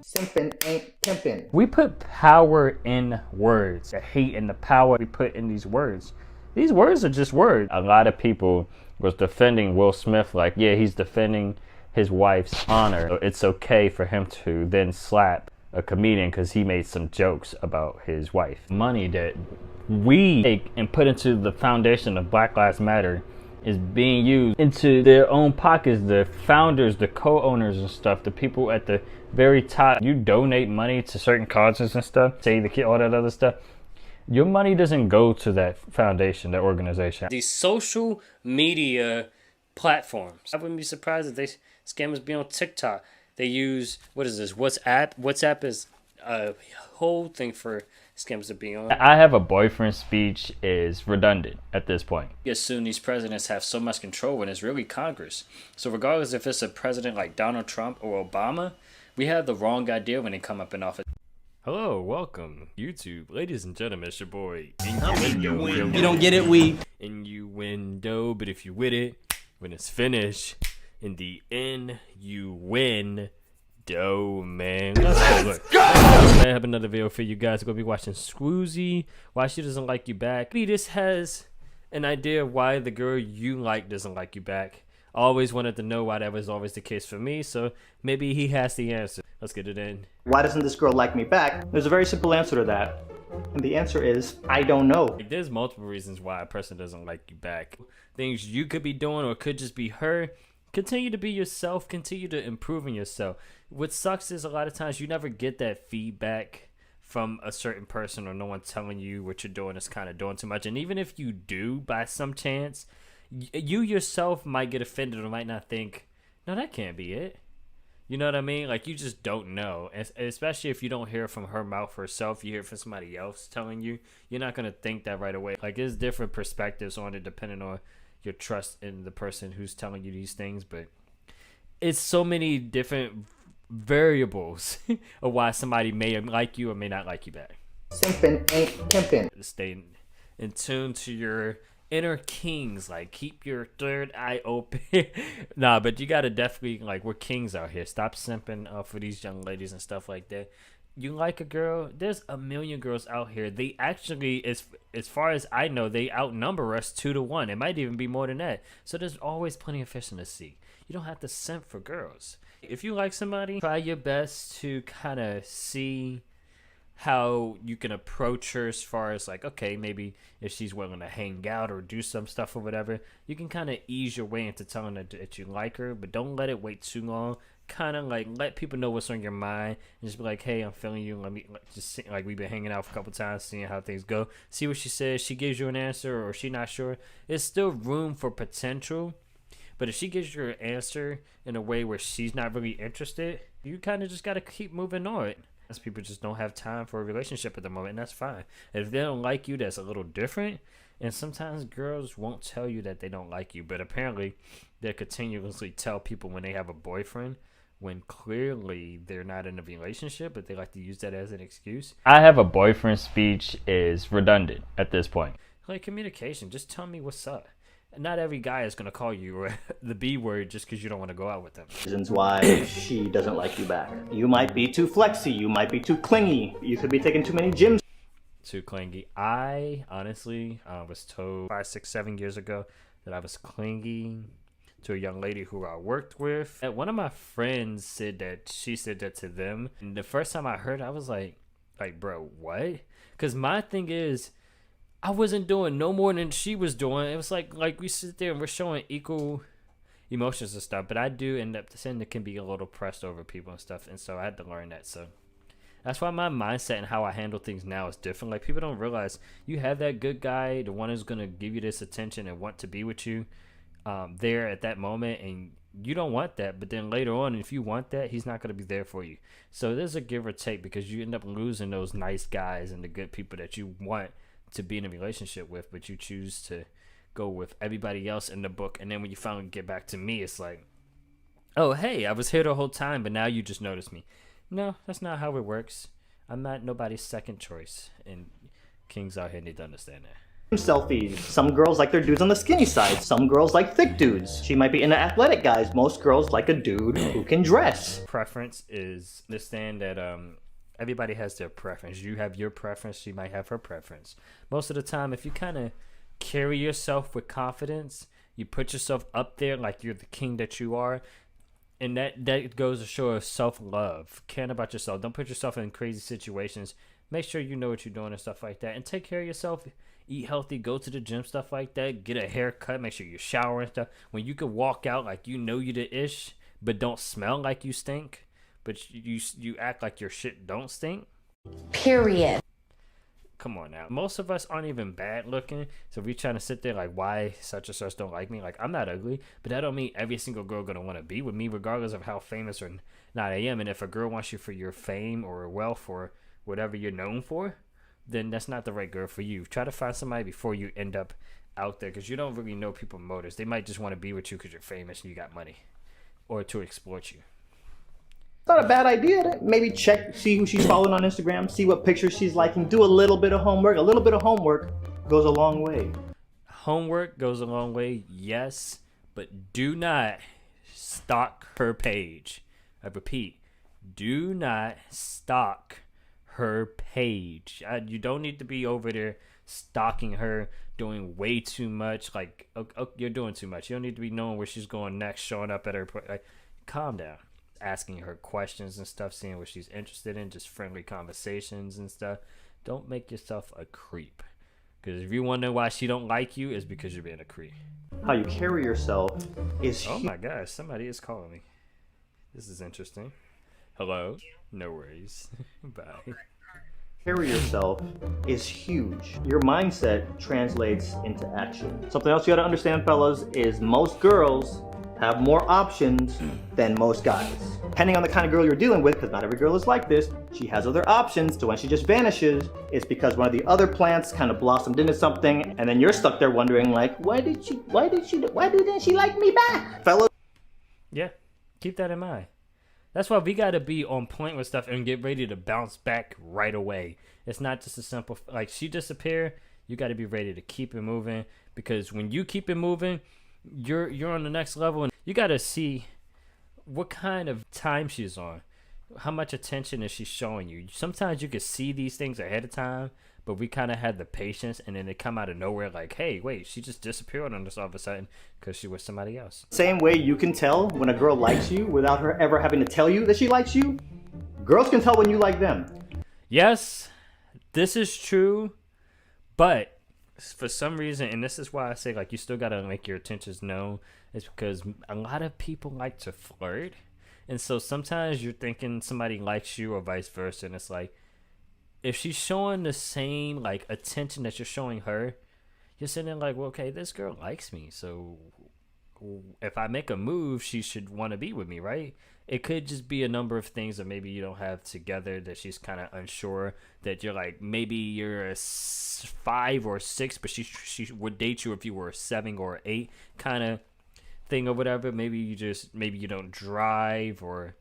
Simpin' ain't pimpin'. We put power in words. The hate and the power we put in these words. These words are just words. A lot of people was defending Will Smith like, yeah, he's defending his wife's honor. So it's okay for him to then slap a comedian because he made some jokes about his wife. Money that we take and put into the foundation of Black Lives Matter is being used into their own pockets. The founders, the co-owners and stuff, the people at the very top. You donate money to certain causes and stuff, say the kid, all that other stuff. Your money doesn't go to that foundation, that organization. These social media platforms. I wouldn't be surprised if they scammers be on TikTok. They use, what is this, WhatsApp? WhatsApp is a whole thing for scammers to be on. I have a boyfriend speech is redundant at this point. You assume these presidents have so much control when it's really Congress. So regardless if it's a president like Donald Trump or Obama, we have the wrong idea when they come up in office. Hello, welcome, YouTube. Ladies and gentlemen, it's your boy, Innuendo. You don't get it, we Innuendo, but if you with it, when it's finished, in the end, you win. Man, let's go. I have another video for you guys. We're gonna be watching Scroozy. Why she doesn't like you back. Maybe this has an idea of why the girl you like doesn't like you back. I always wanted to know why that was always the case for me, so maybe he has the answer. Let's get it in. Why doesn't this girl like me back? There's a very simple answer to that. And the answer is, I don't know. Like, there's multiple reasons why a person doesn't like you back. Things you could be doing or could just be her. Continue to be yourself. Continue to improve in yourself. What sucks is a lot of times you never get that feedback from a certain person or no one telling you what you're doing is kind of doing too much. And even if you do by some chance, you yourself might get offended or might not think, no, that can't be it. You know what I mean? Like, you just don't know. Especially if you don't hear from her mouth herself, you hear from somebody else telling you, you're not going to think that right away. Like, there's different perspectives on it depending on your trust in the person who's telling you these things. But it's so many different variables of why somebody may like you or may not like you back. Simpin' ain't pimpin'. Stay in tune to your inner kings. Like, keep your third eye open. Nah, but you gotta definitely, like, we're kings out here. Stop simping for these young ladies and stuff like that. You like a girl, there's a million girls out here. They actually, as far as I know, they outnumber us 2-1. It might even be more than that. So there's always plenty of fish in the sea. You don't have to simp for girls. If you like somebody, try your best to kind of see how you can approach her as far as, like, okay, maybe if she's willing to hang out or do some stuff or whatever, you can kind of ease your way into telling her that you like her, but don't let it wait too long. Kind of like let people know what's on your mind and just be like, hey, I'm feeling you. Let me just see, like, we've been hanging out for a couple times, seeing how things go. See what she says. She gives you an answer or she not sure. There's still room for potential. But if she gives you an answer in a way where she's not really interested, you kind of just got to keep moving on. As people just don't have time for a relationship at the moment, and that's fine. If they don't like you, that's a little different. And sometimes girls won't tell you that they don't like you, but apparently they continuously tell people when they have a boyfriend, when clearly they're not in a relationship, but they like to use that as an excuse. I have a boyfriend speech is redundant at this point. Like, communication, just tell me what's up. Not every guy is going to call you the B word just because you don't want to go out with them. Reasons why she doesn't like you back. You might be too flexy. You might be too clingy. You could be taking too many gyms. Too clingy. I honestly was told 5, 6, 7 years ago that I was clingy to a young lady who I worked with. And one of my friends said that she said that to them. And the first time I heard it, I was like, bro, what? Because my thing is, I wasn't doing no more than she was doing. It was like we sit there and we're showing equal emotions and stuff. But I do end up saying that can be a little pressed over people and stuff. And so I had to learn that. So that's why my mindset and how I handle things now is different. Like, people don't realize you have that good guy, the one who's going to give you this attention and want to be with you there at that moment. And you don't want that. But then later on, if you want that, he's not going to be there for you. So there's a give or take because you end up losing those nice guys and the good people that you want to be in a relationship with, but you choose to go with everybody else in the book. And then when you finally get back to me, it's like, oh, hey, I was here the whole time, but now you just noticed me. No, that's not how it works. I'm not nobody's second choice, and kings out here need to understand that. selfies. Some girls like their dudes on the skinny side. Some girls like thick dudes. She might be into athletic guys. Most girls like a dude who can dress. Preference is understand that everybody has their preference. You have your preference, she might have her preference. Most of the time, if you kind of carry yourself with confidence, you put yourself up there like you're the king that you are, and that goes to show of self-love, caring about yourself. Don't put yourself in crazy situations. Make sure you know what you're doing and stuff like that, and take care of yourself. Eat healthy, go to the gym, stuff like that. Get a haircut, make sure you shower and stuff. When you can walk out like you know you the ish, but don't smell like you stink, but you act like your shit don't stink. Period. Come on now. Most of us aren't even bad looking, so if we trying to sit there like why such and such don't like me, like I'm not ugly, but that don't mean every single girl gonna want to be with me regardless of how famous or not I am. And if a girl wants you for your fame or wealth or whatever you're known for, then that's not the right girl for you. Try to find somebody before you end up out there, because you don't really know people's motives. They might just want to be with you because you're famous and you got money, or to exploit you. It's not a bad idea to maybe check, see who she's following on Instagram, see what pictures she's liking, do a little bit of homework. A little bit of homework goes a long way. Homework goes a long way, yes, but do not stalk her page. I repeat, do not stalk her page. You don't need to be over there stalking her, doing way too much. Like, you're doing too much. You don't need to be knowing where she's going next, showing up at her. Like, calm down. Asking her questions and stuff, seeing what she's interested in, just friendly conversations and stuff. Don't make yourself a creep, because if you wonder why she don't like you, it's because you're being a creep. How you carry yourself is Oh my gosh, somebody is calling me. This is interesting. Hello? No worries. Bye. Carry yourself is huge. Your mindset translates into action. Something else you gotta understand, fellas, is most girls have more options than most guys. Depending on the kind of girl you're dealing with, because not every girl is like this, she has other options. So when she just vanishes, it's because one of the other plants kind of blossomed into something, and then you're stuck there wondering like, why didn't she like me back? Fellas. Yeah, keep that in mind. That's why we gotta be on point with stuff and get ready to bounce back right away. It's not just a simple, like she disappeared, you gotta be ready to keep it moving, because when you keep it moving, you're on the next level, and you got to see what kind of time she's on, how much attention is she showing you. Sometimes you can see these things ahead of time, but we kind of had the patience, and then they come out of nowhere like, hey, wait, she just disappeared on us all of a sudden because she was somebody else. Same way you can tell when a girl likes you without her ever having to tell you that she likes you, girls can tell when you like them. Yes, this is true, but for some reason, and this is why I say like you still gotta make your intentions known, is because a lot of people like to flirt, and so sometimes you're thinking somebody likes you or vice versa, and it's like if she's showing the same like attention that you're showing her, you're sitting there like, well, okay, this girl likes me, so if I make a move, she should want to be with me, right? It could just be a number of things that maybe you don't have together, that she's kind of unsure, that you're like, maybe you're a 5 or 6, but she would date you if you were a 7 or 8 kind of thing or whatever. Maybe you don't drive, or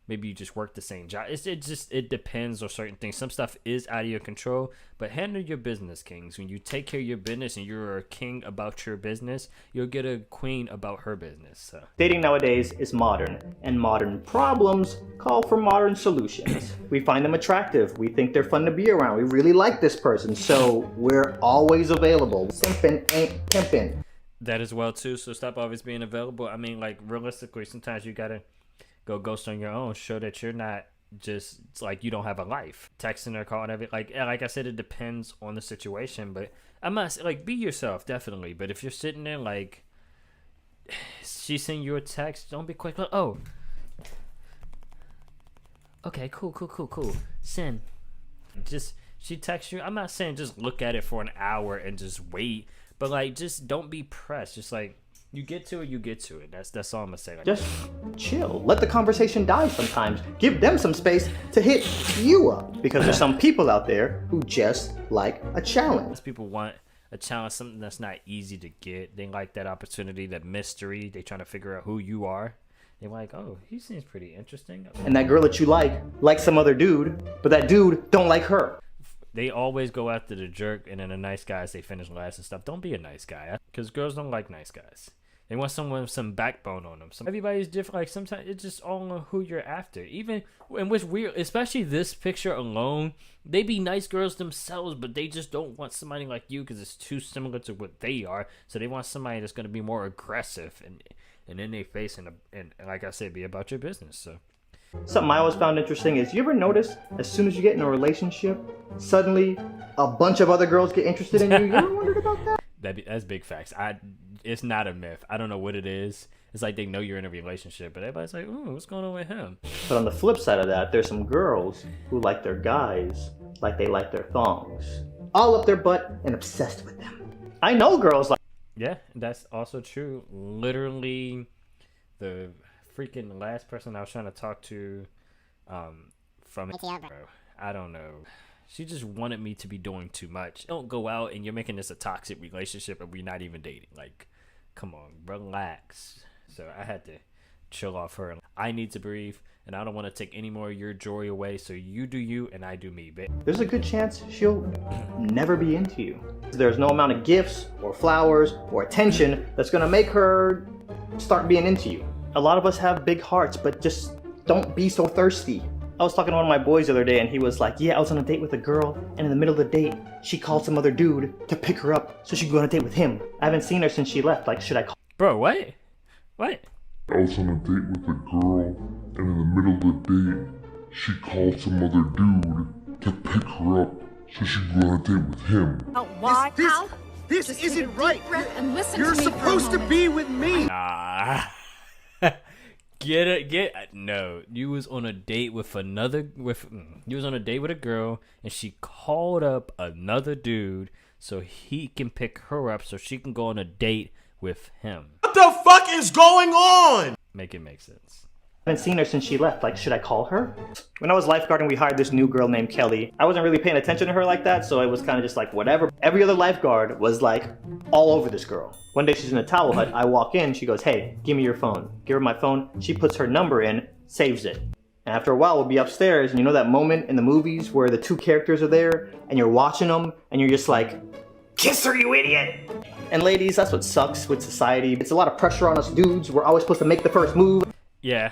maybe you just work the same job. It depends on certain things. Some stuff is out of your control, but handle your business, kings. When you take care of your business and you're a king about your business, you'll get a queen about her business. So. Dating nowadays is modern, and modern problems call for modern solutions. We find them attractive. We think they're fun to be around. We really like this person, so we're always available. Simping ain't pimping. That as well too. So stop always being available. I mean, like realistically, sometimes you gotta go ghost on your own, show that you're not just like you don't have a life. Texting or calling everything, like I said, it depends on the situation, but I must like be yourself, definitely. But if you're sitting there like she send you a text, don't be quick like, oh, okay, cool, send. Just she texts you, I'm not saying just look at it for an hour and just wait, but like just don't be pressed. Just like you get to it. That's all I'm gonna say. Like, just chill. Let the conversation die sometimes. Give them some space to hit you up. Because there's some people out there who just like a challenge. People want a challenge, something that's not easy to get. They like that opportunity, that mystery. They trying to figure out who you are. They're like, oh, he seems pretty interesting. And that girl that you like some other dude, but that dude don't like her. They always go after the jerk, and then the nice guys, they finish last and stuff. Don't be a nice guy, because girls don't like nice guys. They want someone with some backbone on them. Everybody's different. Like, sometimes it's just all on who you're after. Even, and what's weird, especially this picture alone, they be nice girls themselves, but they just don't want somebody like you because it's too similar to what they are. So they want somebody that's going to be more aggressive and in their face and like I said, be about your business. So something I always found interesting is, you ever notice as soon as you get in a relationship, suddenly a bunch of other girls get interested in you? You ever wondered about that? That's big facts. It's not a myth. I don't know what it is. It's like they know you're in a relationship, but everybody's like, "Ooh, what's going on with him?" But on the flip side of that, there's some girls who like their guys like they like their thongs, all up their butt and obsessed with them. I know girls like. Yeah, that's also true. Literally, the freaking last person I was trying to talk to, from I don't know. She just wanted me to be doing too much. Don't go out and you're making this a toxic relationship and we're not even dating. Like, come on, relax. So I had to chill off her. I need to breathe, and I don't want to take any more of your joy away. So you do you and I do me, babe. There's a good chance she'll never be into you. There's no amount of gifts or flowers or attention that's gonna make her start being into you. A lot of us have big hearts, but just don't be so thirsty. I was talking to one of my boys the other day, and he was like, yeah, I was on a date with a girl, and in the middle of the date, she called some other dude to pick her up so she could go on a date with him. I haven't seen her since she left. Like, should I call? Bro, what? What? I was on a date with a girl, and in the middle of the date, she called some other dude to pick her up so she could go on a date with him. Why? This Just isn't take a deep right. breath and listen You're to me for a supposed to moment. be with me. Nah. No, you was on a date with you was on a date with a girl, and she called up another dude so he can pick her up so she can go on a date with him. What the fuck is going on? Make it make sense. I haven't seen her since she left. Like, should I call her? When I was lifeguarding, we hired this new girl named Kelly. I wasn't really paying attention to her like that, so it was kind of just like whatever. Every other lifeguard was like all over this girl. One day she's in a towel hut. I walk in, she goes, hey, give me your phone. Give her my phone. She puts her number in, saves it. And after a while, we'll be upstairs, and you know that moment in the movies where the two characters are there, and you're watching them, and you're just like, kiss her, you idiot! And ladies, that's what sucks with society. It's a lot of pressure on us dudes. We're always supposed to make the first move. Yeah,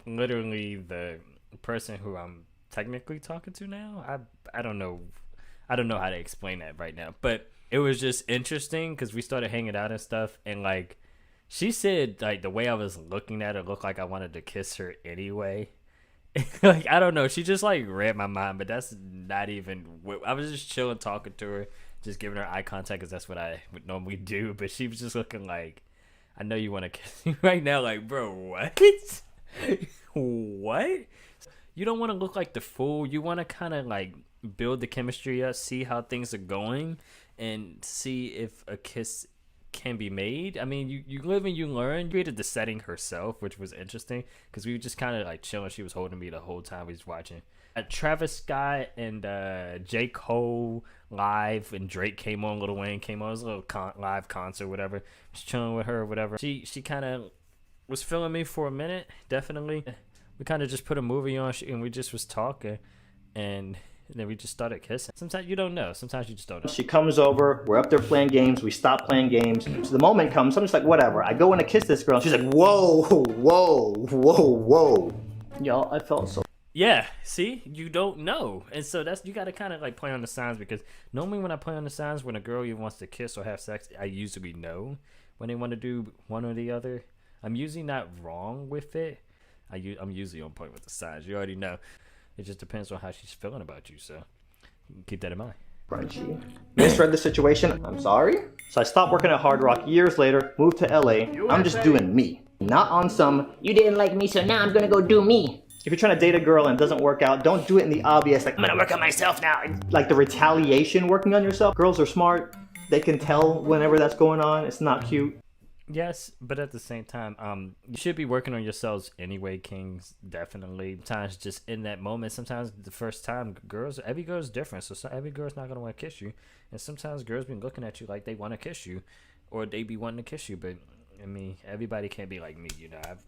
literally the person who I'm technically talking to now, I don't know how to explain that right now, but it was just interesting because we started hanging out and stuff, and like she said, like the way I was looking at her looked like I wanted to kiss her anyway. Like, I don't know, she just like read my mind, but that's not even what I was just chilling talking to her, just giving her eye contact because that's what I would normally do, but she was just looking like, I know you want to kiss me right now. Like, bro, what? What? You don't want to look like the fool. You want to kind of like build the chemistry up, see how things are going, and see if a kiss can be made. I mean, you live and you learn. She created the setting herself, which was interesting because we were just kind of like chilling. She was holding me the whole time we was watching. Travis Scott and J. Cole live, and Drake came on, Lil Wayne came on. It was a little live concert, whatever. Just chilling with her, whatever. She kind of was feeling me for a minute, definitely. We kind of just put a movie on, and we just was talking, and then we just started kissing. Sometimes you don't know. Sometimes you just don't know. She comes over, we're up there playing games, we stop playing games. So the moment comes, I'm just like, whatever. I go in to kiss this girl, and she's like, whoa, whoa, whoa, whoa. Y'all, I felt so. Yeah, see, you don't know, and so that's, you got to kind of like play on the signs, because normally when I play on the signs, when a girl even wants to kiss or have sex, I usually know when they want to do one or the other. I'm usually not wrong with it. I'm usually on point with the signs. You already know. It just depends on how she's feeling about you, so keep that in mind. Crunchy. Misread the situation, I'm sorry. So I stopped working at Hard Rock years later, moved to LA. I'm just doing me. Not on some, you didn't like me, so now I'm gonna go do me. If you're trying to date a girl and it doesn't work out, don't do it in the obvious, like, I'm gonna work on myself now. Like the retaliation working on yourself. Girls are smart. They can tell whenever that's going on. It's not cute. Yes, but at the same time, you should be working on yourselves anyway, kings, definitely. Sometimes just in that moment, sometimes the first time, every girl's different, so every girl's not going to want to kiss you. And sometimes girls be looking at you like they want to kiss you, or they be wanting to kiss you, but, I mean, everybody can't be like me, you know. I've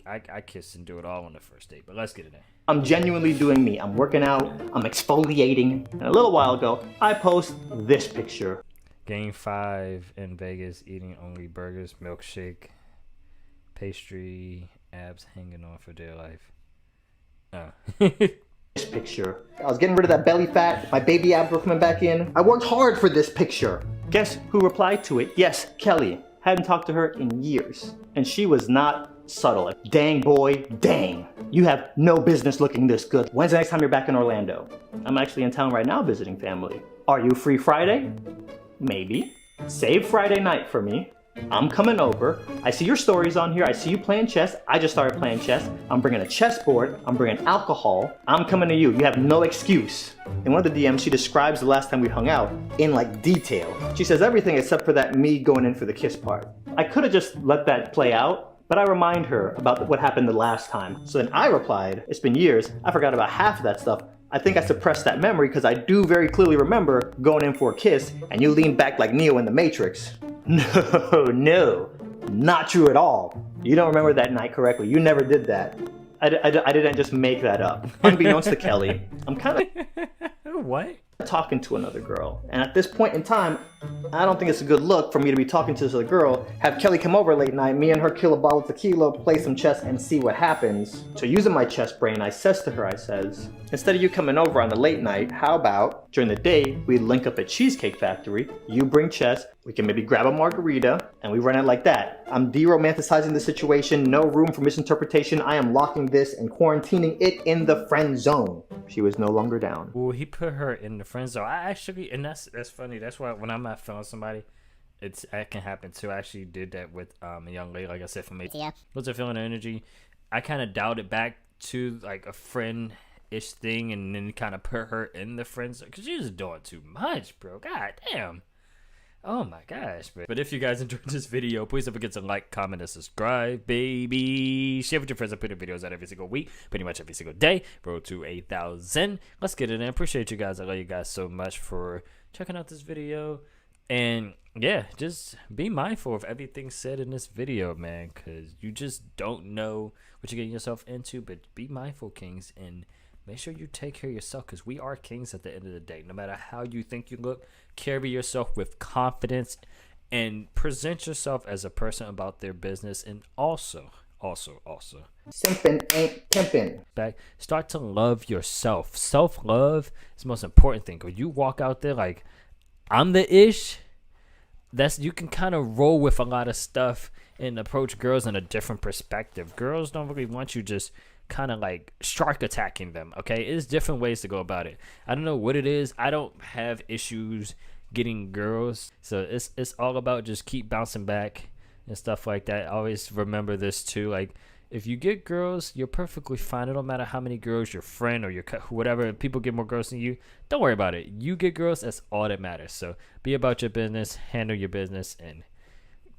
I kiss and do it all on the first date, but let's get it in. I'm genuinely doing me. I'm working out, I'm exfoliating. And a little while ago, I post this picture. Game 5 in Vegas, eating only burgers, milkshake, pastry, abs hanging on for dear life. Oh. This picture. I was getting rid of that belly fat. My baby abs were coming back in. I worked hard for this picture. Guess who replied to it? Yes, Kelly. Hadn't talked to her in years. And she was not subtle. Dang boy, dang. You have no business looking this good. When's the next time you're back in Orlando? I'm actually in town right now visiting family. Are you free Friday? Maybe. Save Friday night for me. I'm coming over. I see your stories on here. I see you playing chess. I just started playing chess. I'm bringing a chessboard. I'm bringing alcohol. I'm coming to you. You have no excuse. In one of the DMs, she describes the last time we hung out in like detail. She says everything except for that me going in for the kiss part. I could have just let that play out, but I remind her about what happened the last time. So then I replied, it's been years. I forgot about half of that stuff. I think I suppressed that memory because I do very clearly remember going in for a kiss and you leaned back like Neo in the Matrix. No, not true at all. You don't remember that night correctly. You never did that. I didn't just make that up. Unbeknownst to Kelly, I'm kind of What? talking to another girl. And at this point in time, I don't think it's a good look for me to be talking to this other girl, have Kelly come over late night, me and her kill a bottle of tequila, play some chess, and see what happens. So using my chess brain, I says to her, I says, instead of you coming over on the late night, how about during the day, we link up at Cheesecake Factory, you bring chess, we can maybe grab a margarita, and we run it like that. I'm de-romanticizing the situation, no room for misinterpretation. I am locking this and quarantining it in the friend zone. She was no longer down. Well, he put her in the friend zone. I actually, and that's funny. That's why when I'm not feeling somebody, that can happen too. I actually did that with a young lady, like I said, from me. Yeah. Wasn't feeling the energy. I kind of dialed it back to like a friend-ish thing, and then kind of put her in the friend zone because she was doing too much, bro. God damn. Oh my gosh, bro. But if you guys enjoyed this video, please don't forget to like, comment, and subscribe, baby. Share with your friends. I put the videos out every single week, pretty much every single day. Road to 8,000. Let's get it in. Appreciate you guys. I love you guys so much for checking out this video. And yeah, just be mindful of everything said in this video, man, because you just don't know what you're getting yourself into. But be mindful, kings, and make sure you take care of yourself, because we are kings at the end of the day. No matter how you think you look, carry yourself with confidence and present yourself as a person about their business. And also, Simpin' ain't pimpin'. start to love yourself. Self-love is the most important thing. When you walk out there like, I'm the ish, you can kind of roll with a lot of stuff and approach girls in a different perspective. Girls don't really want you just kind of like shark attacking them, okay? There's different ways to go about it. I don't know what it is. I don't have issues getting girls, so it's all about just keep bouncing back and stuff like that. Always remember this too, like, if you get girls, you're perfectly fine. It don't matter how many girls your friend or your whatever, people get more girls than you, don't worry about it. You get girls, that's all that matters. So be about your business, handle your business, and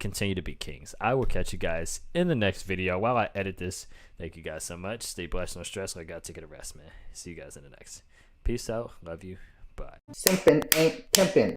continue to be kings. I will catch you guys in the next video. While I edit this, thank you guys so much. Stay blessed, no stress. I gotta take a rest, man. See you guys in the next. Peace out. Love you. Bye. Simpin' ain't pimpin'.